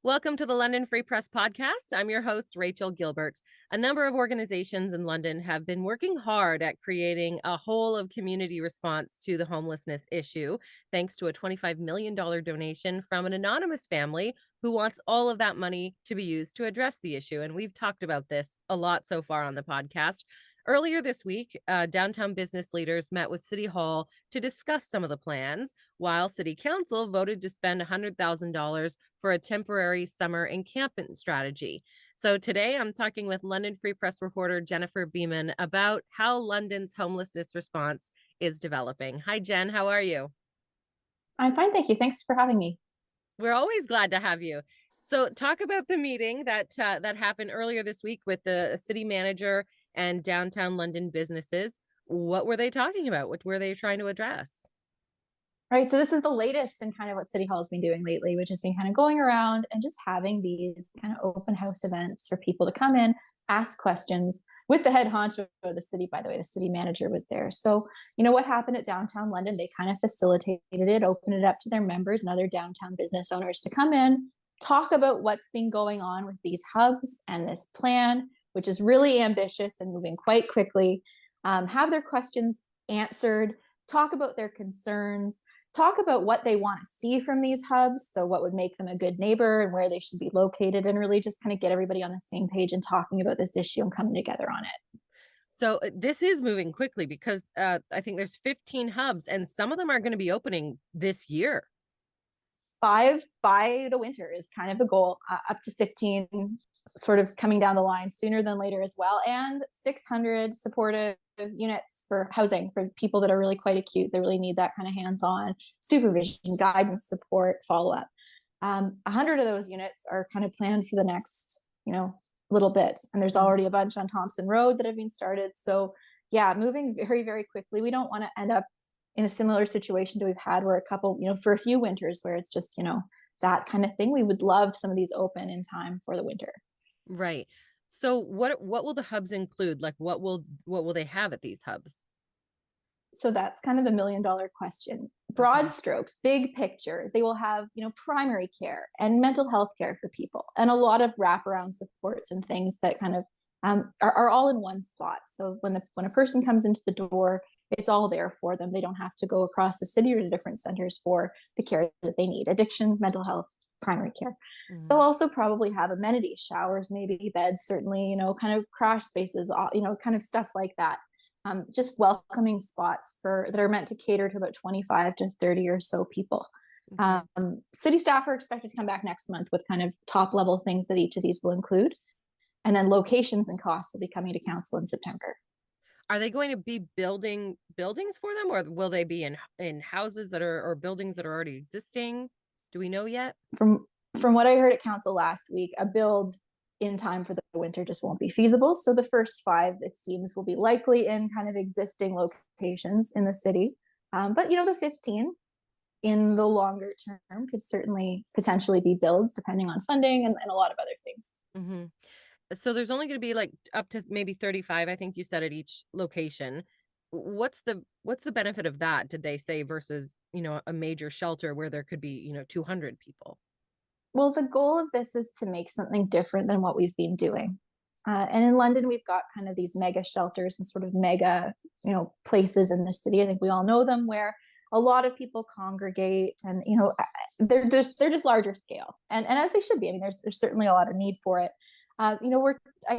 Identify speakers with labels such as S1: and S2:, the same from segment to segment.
S1: Welcome to the London Free Press Podcast. I'm your host, Rachel Gilbert. A number of organizations in London have been working hard at creating a whole of community response to the homelessness issue, thanks to a $25 million donation from an anonymous family who wants all of that money to be used to address the issue. And we've talked about this a lot so far on the podcast. Earlier this week, downtown business leaders met with City Hall to discuss some of the plans, while City Council voted to spend $100,000 for a temporary summer encampment strategy. So today I'm talking with London Free Press reporter Jennifer Bieman about how London's homelessness response is developing. Hi, Jen. How are you?
S2: I'm fine, thank you. Thanks for having me.
S1: We're always glad to have you. So talk about the meeting that happened earlier this week with the city manager and downtown London businesses. What were they talking about? What were they trying to address?
S2: Right, so this is the latest in kind of what City Hall has been doing lately, which has been kind of going around and just having these kind of open house events for people to come in, ask questions with the head honcho of the city. By the way, the city manager was there. So, what happened at downtown London, they kind of facilitated it, opened it up to their members and other downtown business owners to come in, talk about what's been going on with these hubs and this plan, which is really ambitious and moving quite quickly, have their questions answered, talk about their concerns, talk about what they want to see from these hubs. So what would make them a good neighbor and where they should be located, and really just kind of get everybody on the same page and talking about this issue and coming together on it.
S1: So this is moving quickly because I think there's 15 hubs and some of them are going to be opening this year.
S2: 5 by the winter is kind of the goal, up to 15 sort of coming down the line sooner than later as well, and 600 supportive units for housing for people that are really quite acute. They really need that kind of hands-on supervision, guidance, support, follow-up. 100 of those units are kind of planned for the next, little bit, and there's already a bunch on Thompson Road that have been started. So yeah, moving very, very quickly. We don't want to end up in a similar situation to we've had where a couple, for a few winters where it's just, that kind of thing. We would love some of these open in time for the winter.
S1: Right. So what will the hubs include? Like what will they have at these hubs?
S2: So that's kind of the $1 million question. Broad strokes, big picture, they will have, primary care and mental health care for people, and a lot of wraparound supports and things that kind of are all in one spot. So when a person comes into the door, it's all there for them. They don't have to go across the city or to different centers for the care that they need: addiction, mental health, primary care. They'll also probably have amenities, showers, maybe beds, certainly, kind of crash spaces, kind of stuff like that. Just welcoming spots that are meant to cater to about 25 to 30 or so people. City staff are expected to come back next month with kind of top level things that each of these will include. And then locations and costs will be coming to council in September.
S1: Are they going to be building buildings for them, or will they be in houses that are, or buildings that are already existing? Do we know yet?
S2: From what I heard at council last week, a build in time for the winter just won't be feasible. So the first 5, it seems, will be likely in kind of existing locations in the city. But the 15 in the longer term could certainly potentially be builds, depending on funding and a lot of other things.
S1: Mm-hmm. So there's only going to be like up to maybe 35, I think you said, at each location. What's the benefit of that, did they say, versus, a major shelter where there could be, 200 people?
S2: Well, the goal of this is to make something different than what we've been doing. And in London, we've got kind of these mega shelters and sort of mega, places in the city. I think we all know them, where a lot of people congregate, and they're just larger scale, and as they should be. I mean, there's certainly a lot of need for it. I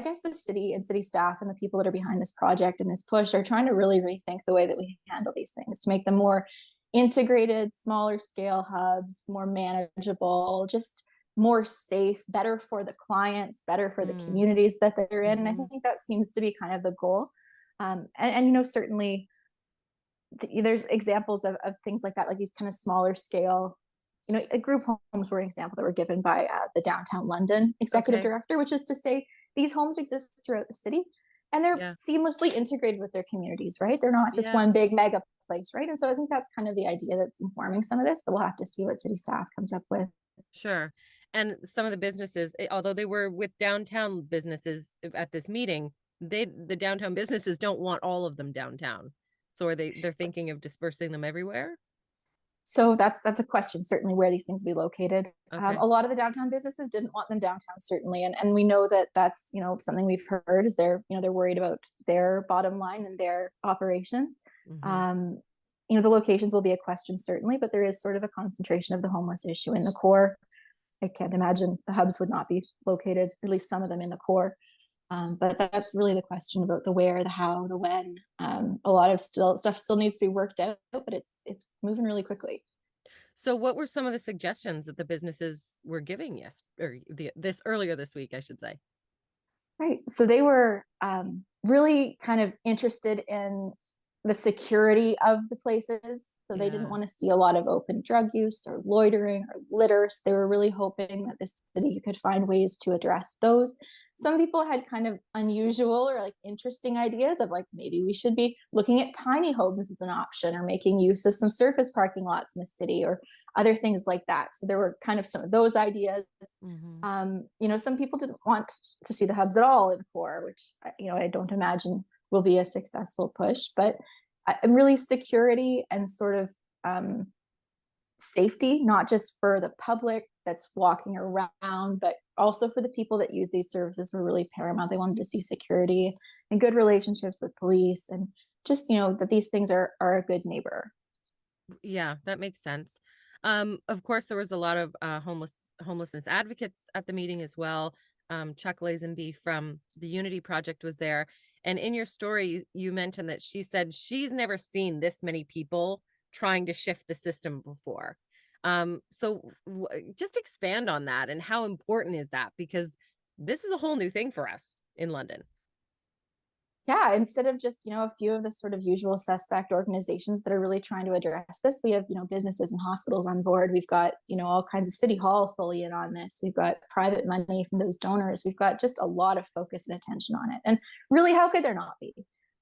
S2: guess the city and city staff and the people that are behind this project and this push are trying to really rethink the way that we handle these things to make them more integrated, smaller scale hubs, more manageable, just more safe, better for the clients, better for the communities that they're in. And I think that seems to be kind of the goal. And certainly there's examples of things like that, like these kind of smaller scale, group homes were an example that were given by the downtown London executive director, which is to say these homes exist throughout the city and they're seamlessly integrated with their communities, right? They're not just one big mega place, right? And so I think that's kind of the idea that's informing some of this, but we'll have to see what city staff comes up with.
S1: Sure. And some of the businesses, although they were with downtown businesses at this meeting, the downtown businesses don't want all of them downtown. So they're thinking of dispersing them everywhere?
S2: So that's a question, certainly, where these things be located.
S1: Okay.
S2: A lot of the downtown businesses didn't want them downtown, certainly, and we know that that's something we've heard is they're worried about their bottom line and their operations.
S1: Hmm.
S2: Um, the locations will be a question, certainly, but there is sort of a concentration of the homeless issue in the core. I can't imagine the hubs would not be located, at least some of them, in the core. But that's really the question about the where, the how, the when. A lot of stuff still needs to be worked out, but it's moving really quickly.
S1: So what were some of the suggestions that the businesses were giving this earlier this week, I should say?
S2: Right. So they were really kind of interested in the security of the places. So they didn't
S1: Yeah.
S2: want to see a lot of open drug use or loitering or litter. So they were really hoping that the city could find ways to address those. Some people had kind of unusual or like interesting ideas of like maybe we should be looking at tiny homes as an option or making use of some surface parking lots in the city or other things like that. So there were kind of some of those ideas.
S1: Hmm.
S2: Some people didn't want to see the hubs at all in core, which I don't imagine will be a successful push. But really security and sort of safety, not just for the public that's walking around, but also for the people that use these services were really paramount. They wanted to see security and good relationships with police and just, that these things are a good neighbor.
S1: Yeah, that makes sense. Of course, there was a lot of homelessness advocates at the meeting as well. Chuck Lazenby from the Unity Project was there. And in your story, you mentioned that she said she's never seen this many people trying to shift the system before. Just expand on that and how important is that? Because this is a whole new thing for us in London.
S2: Yeah, instead of just a few of the sort of usual suspect organizations that are really trying to address this, we have businesses and hospitals on board. We've got all kinds of city hall fully in on this. We've got private money from those donors. We've got just a lot of focus and attention on it. And really, how could there not be?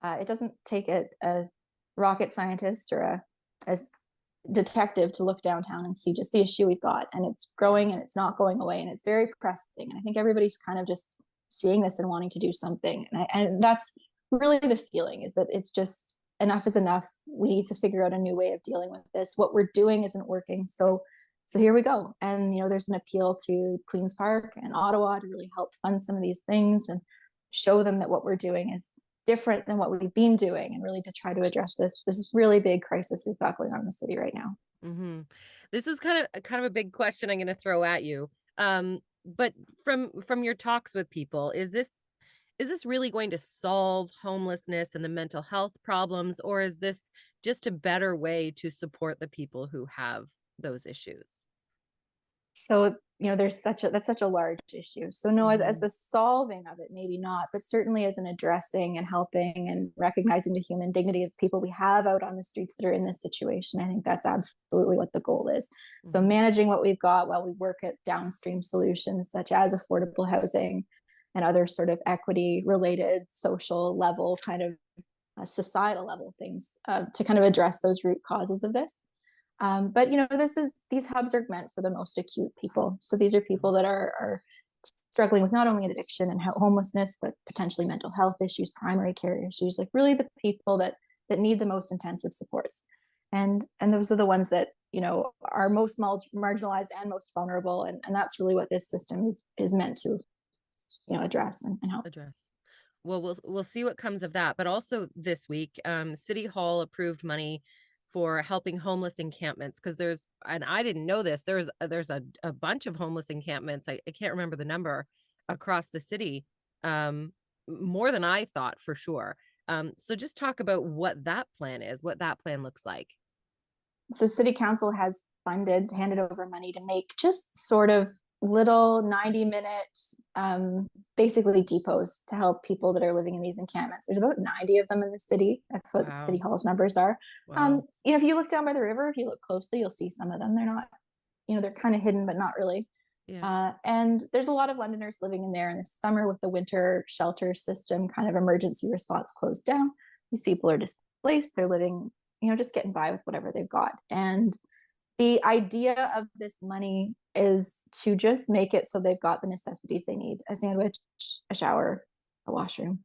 S2: It doesn't take a rocket scientist or a detective to look downtown and see just the issue we've got, and it's growing and it's not going away, and it's very pressing. And I think everybody's kind of just seeing this and wanting to do something, and that's really the feeling, is that it's just enough is enough. We need to figure out a new way of dealing with this. What we're doing isn't working, so here we go. And there's an appeal to Queen's Park and Ottawa to really help fund some of these things and show them that what we're doing is different than what we've been doing, and really to try to address this really big crisis we've got going on in the city right now.
S1: Hmm. This is kind of a big question I'm going to throw at you. But from your talks with people, is this really going to solve homelessness and the mental health problems, or is this just a better way to support the people who have those issues?
S2: So that's such a large issue. So no, as
S1: Hmm.
S2: a solving of it, maybe not, but certainly as an addressing and helping and recognizing the human dignity of people we have out on the streets that are in this situation, I think that's absolutely what the goal is. So
S1: Hmm.
S2: managing what we've got while we work at downstream solutions such as affordable housing and other sort of equity related social level kind of societal level things to kind of address those root causes of this. But these hubs are meant for the most acute people. So these are people that are struggling with not only addiction and homelessness, but potentially mental health issues, primary care issues, like really the people that need the most intensive supports. And those are the ones that are most marginalized and most vulnerable. And that's really what this system is meant to address and help.
S1: Address. Well, we'll see what comes of that. But also this week, City Hall approved money for helping homeless encampments, because and I didn't know this, there's a bunch of homeless encampments. I can't remember the number across the city, more than I thought for sure. So just talk about what that plan is, what that plan looks like.
S2: So city council has handed over money to make just sort of little 90-minute basically depots to help people that are living in these encampments. There's about 90 of them in the city. That's what city
S1: Wow.
S2: hall's numbers are.
S1: Wow.
S2: If you look down by the river, if you look closely, you'll see some of them. They're not, they're kind of hidden, but not really.
S1: Yeah.
S2: And there's a lot of Londoners living in there in the summer with the winter shelter system kind of emergency response closed down. These people are displaced. They're living, just getting by with whatever they've got. And the idea of this money is to just make it so they've got the necessities they need: a sandwich, a shower, a washroom,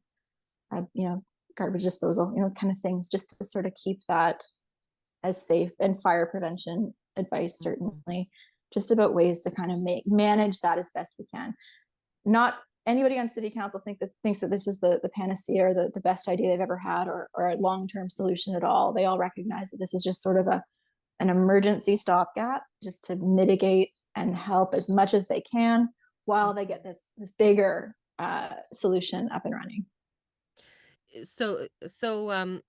S2: garbage disposal, kind of things, just to sort of keep that as safe, and fire prevention advice,
S1: Mhm.
S2: certainly, just about ways to kind of manage that as best we can. Not anybody on city council thinks that this is the panacea or the best idea they've ever had, or a long-term solution at all. They all recognize that this is just sort of an emergency stopgap, just to mitigate and help as much as they can while they get this bigger solution up and running.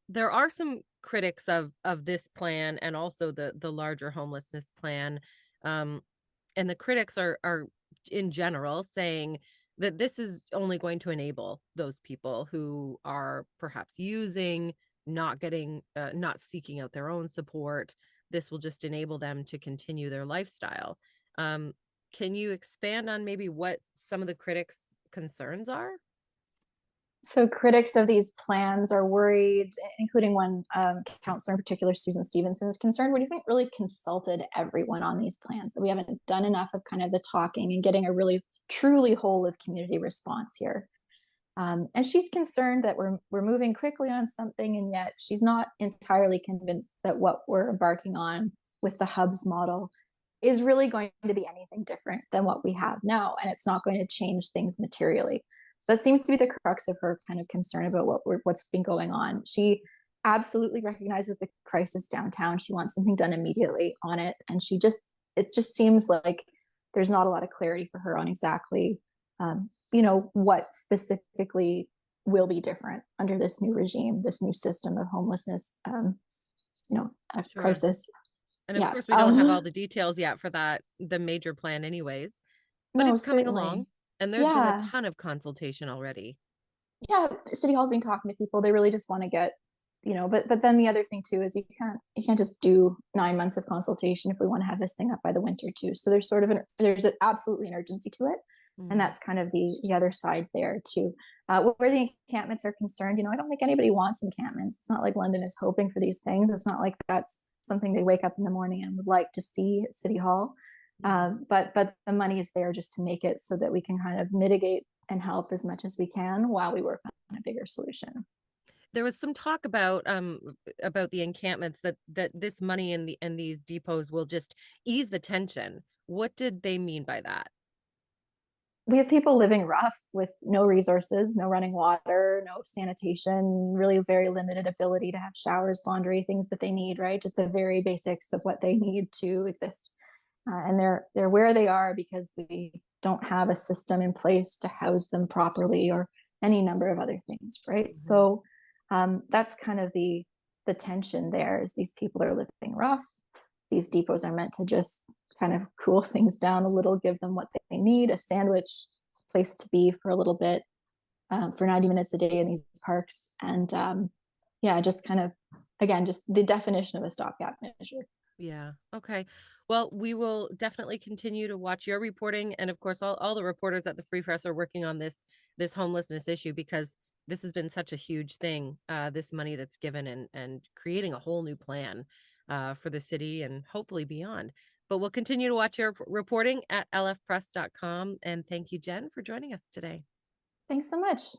S1: There are some critics of this plan and also the larger homelessness plan. Um, and the critics are in general saying that this is only going to enable those people who are perhaps using, not seeking out their own support. This will just enable them to continue their lifestyle. Um, can you expand on maybe what some of the critics' concerns are?
S2: So critics of these plans are worried, including one counselor in particular, Susan Stevenson, is concerned we haven't really consulted everyone on these plans, that we haven't done enough of kind of the talking and getting a really truly whole of community response here. And she's concerned that we're moving quickly on something, and yet she's not entirely convinced that what we're embarking on with the hubs model is really going to be anything different than what we have now, and it's not going to change things materially. So that seems to be the crux of her kind of concern about what's been going on. She absolutely recognizes the crisis downtown. She wants something done immediately on it, and it just seems like there's not a lot of clarity for her on exactly what specifically will be different under this new regime, this new system of homelessness,
S1: Sure.
S2: crisis.
S1: And of
S2: Yeah.
S1: course, we don't have all the details yet for the major plan anyways, but
S2: No,
S1: it's coming along,
S2: certainly.
S1: and there's been a
S2: Yeah.
S1: ton of consultation already.
S2: Yeah. City Hall's been talking to people. They really just want to get, but then the other thing too is you can't just do 9 months of consultation if we want to have this thing up by the winter too. So there's absolutely an urgency to it. And
S1: Mhm.
S2: that's kind of the other side there too. Where the encampments are concerned, I don't think anybody wants encampments. It's not like London is hoping for these things. It's not like that's something they wake up in the morning and would like to see at City Hall.
S1: Yeah.
S2: But the money is there just to make it so that we can kind of mitigate and help as much as we can while we work on a bigger solution.
S1: There was some talk about the encampments, that this money in these depots will just ease the tension. What did they mean by that?
S2: We have people living rough with no resources, no running water, no sanitation, really very limited ability to have showers, laundry, things that they need, right? Just the very basics of what they need to exist. And they're where they are because we don't have a system in place to house them properly, or any number of other things, right?
S1: Mhm.
S2: So that's kind of the tension there. Is these people are living rough. These depots are meant to just kind of cool things down a little, give them what they need, a sandwich, place to be for a little bit, for 90 minutes a day in these parks. And yeah, just kind of, again, just the definition of a stopgap measure.
S1: Yeah. Okay. Well, we will definitely continue to watch your reporting, and of course all the reporters at the Free Press are working on this homelessness issue, because this has been such a huge thing, this money that's given, and creating a whole new plan for the city and hopefully beyond. But we'll continue to watch your reporting at lfpress.com, and thank you, Jen, for joining us today.
S2: Thanks so much.